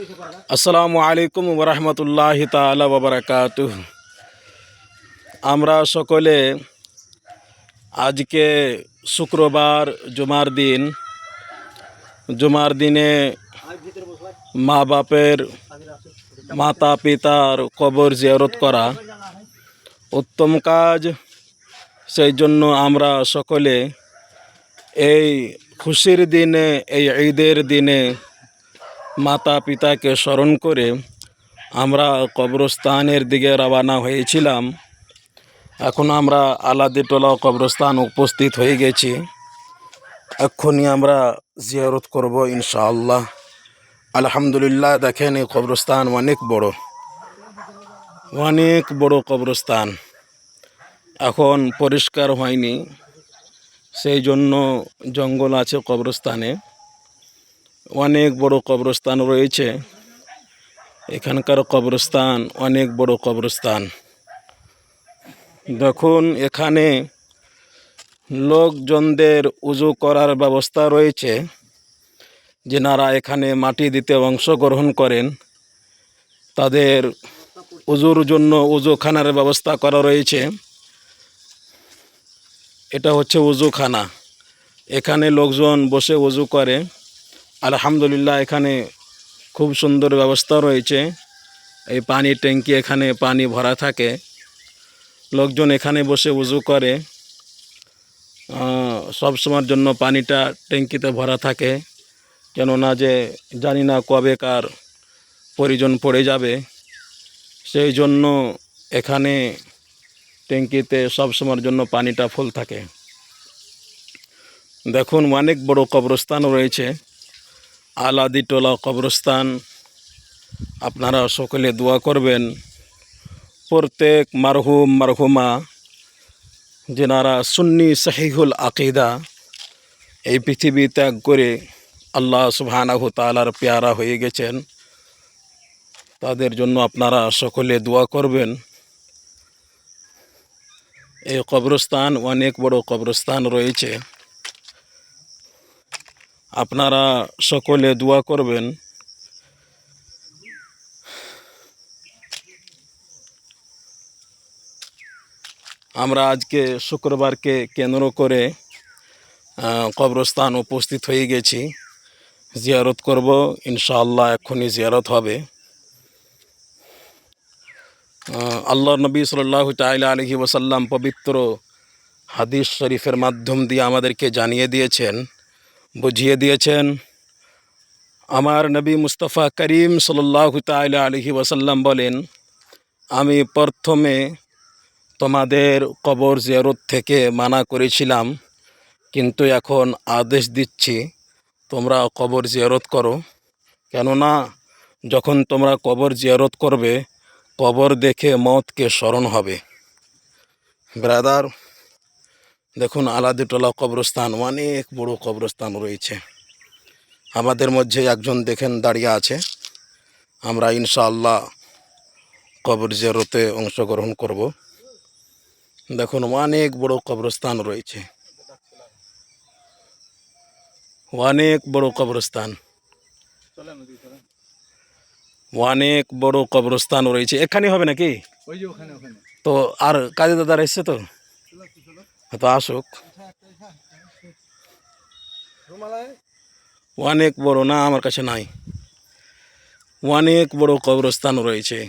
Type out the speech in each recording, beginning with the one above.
আসসালামু আলাইকুম ওয়া রাহমাতুল্লাহি তাআলা ওয়া বারাকাতুহু। আমরা সকলে আজকে শুক্রবার জুমার দিনে মা বাপের মাতা পিতার কবর জিয়ারত করা উত্তম কাজ। সেই জন্য আমরা সকলে এই খুশির দিনে, এই ঈদের দিনে মাতা পিতাকে স্মরণ করে আমরা কবরস্থানের দিকে রওনা হয়েছিলাম। এখন আমরা আলাদিটোলা কবরস্থান উপস্থিত হয়ে গেছি। এক্ষুনি আমরা জিয়ারত করব ইনশাআল্লাহ। আলহামদুলিল্লাহ, দেখেন এই কবরস্থান অনেক বড় কবরস্থান। এখন পরিষ্কার হয়নি, সেই জন্য জঙ্গল আছে কবরস্থানে। অনেক বড় কবরস্থান রয়েছে এখানকার। কবরস্থান অনেক বড় কবরস্থান। দেখুন, এখানে লোকজনদের উজু করার ব্যবস্থা রয়েছে। যেনারা এখানে মাটি দিতে অংশগ্রহণ করেন তাদের উজুর জন্য উজুখানার ব্যবস্থা করা রয়েছে। এটা হচ্ছে উজুখানা। এখানে লোকজন বসে উজু করে। আলহামদুলিল্লাহ, এখানে খুব সুন্দর ব্যবস্থা রয়েছে। এই পানি ট্যাঙ্কি, এখানে পানি ভরা থাকে। লোকজন এখানে বসে উজু করে। সব সময়ের জন্য পানিটা ট্যাঙ্কিতে ভরা থাকে, কেননা যে জানি না কবে কার প্রয়োজন পড়ে যাবে। সেই জন্য এখানে ট্যাঙ্কিতে সব সময়ের জন্য পানিটা ফুল থাকে। দেখুন, অনেক বড় কবরস্থান রয়েছে, আলাদিটোলা কবরস্থান। আপনারা সকলে দোয়া করবেন প্রত্যেক মারহুম মারহুমা যেনারা সুন্নি সহিহুল আকিদা এই পৃথিবী ত্যাগ করে আল্লাহ সুবহানাহু তাআলার পেয়ারা হয়ে গেছেন, তাদের জন্য আপনারা সকলে দোয়া করবেন। এই কবরস্থান অনেক বড় কবরস্থান রয়েছে, আপনারা সকলে দোয়া করবেন। আমরা আজকে শুক্রবারকে কেন্দ্র করে কবরস্থান উপস্থিত হয়ে গেছি। জিয়ারত করব ইনশাআল্লাহ, এক্ষুনি জিয়ারত হবে। আল্লাহর নবী সাল্লাল্লাহু তাআলা আলাইহি ওয়াসাল্লাম পবিত্র হাদিস শরীফের মাধ্যম দিয়ে আমাদেরকে জানিয়ে দিয়েছেন, বুঝিয়ে দিয়েছেন। আমার নবী মুস্তাফা করিম সাল্লাল্লাহু তাআলা আলাইহি ওয়াসাল্লাম বলেন, আমি প্রথমে তোমাদের কবর জিয়ারত থেকে মানা করেছিলাম, কিন্তু এখন আদেশ দিচ্ছি তোমরা কবর জিয়ারত করো। কেননা যখন তোমরা কবর জিয়ারত করবে, কবর দেখে মওতকে স্মরণ হবে। ব্রাদার, দেখুন আলাদিটোলা কবরস্থান অনেক বড় কবরস্থান রয়েছে। আমাদের মধ্যে একজন দেখেন দাঁড়িয়ে আছে। আমরা ইনশাআল্লাহ কবর জিয়ারতে অংশগ্রহণ করব। দেখুন অনেক বড় কবরস্থান রয়েছে, অনেক বড় কবরস্থান, অনেক বড় কবরস্থান রয়েছে। এখানে হবে নাকি? তো আর কাজী দাদার এসছে তো আসুক। অনেক বড় না, আমার কাছে নাই। অনেক বড় কবরস্থান রয়েছে।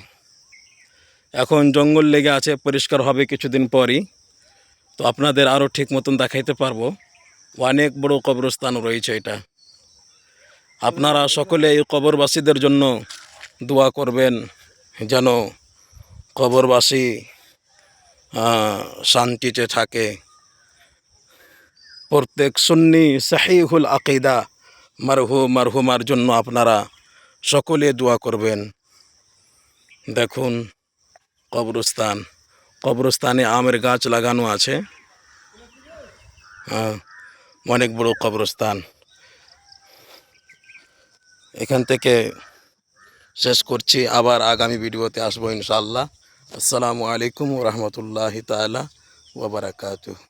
এখন জঙ্গল লেগে আছে, পরিষ্কার হবে কিছুদিন পরই, তো আপনাদের আরও ঠিক মতন দেখাইতে পারবো। অনেক বড় কবরস্থান রয়েছে এটা। আপনারা সকলে এই কবরবাসীদের জন্য দোয়া করবেন, যেন কবরবাসী শান্তিতে থাকে। প্রত্যেক সুন্নি সহিহুল আকিদা মারহুমার জন্য আপনারা সকলে দোয়া করবেন। দেখুন কবরস্থানে আমের গাছ লাগানো আছে। অনেক বড় কবরস্থান। এখান থেকে শেষ করছি, আবার আগামী ভিডিওতে আসবো ইনশাআল্লাহ। আসসালামু আলাইকুম ওয়া রাহমাতুল্লাহি তাআলা ওয়া বারাকাতুহু।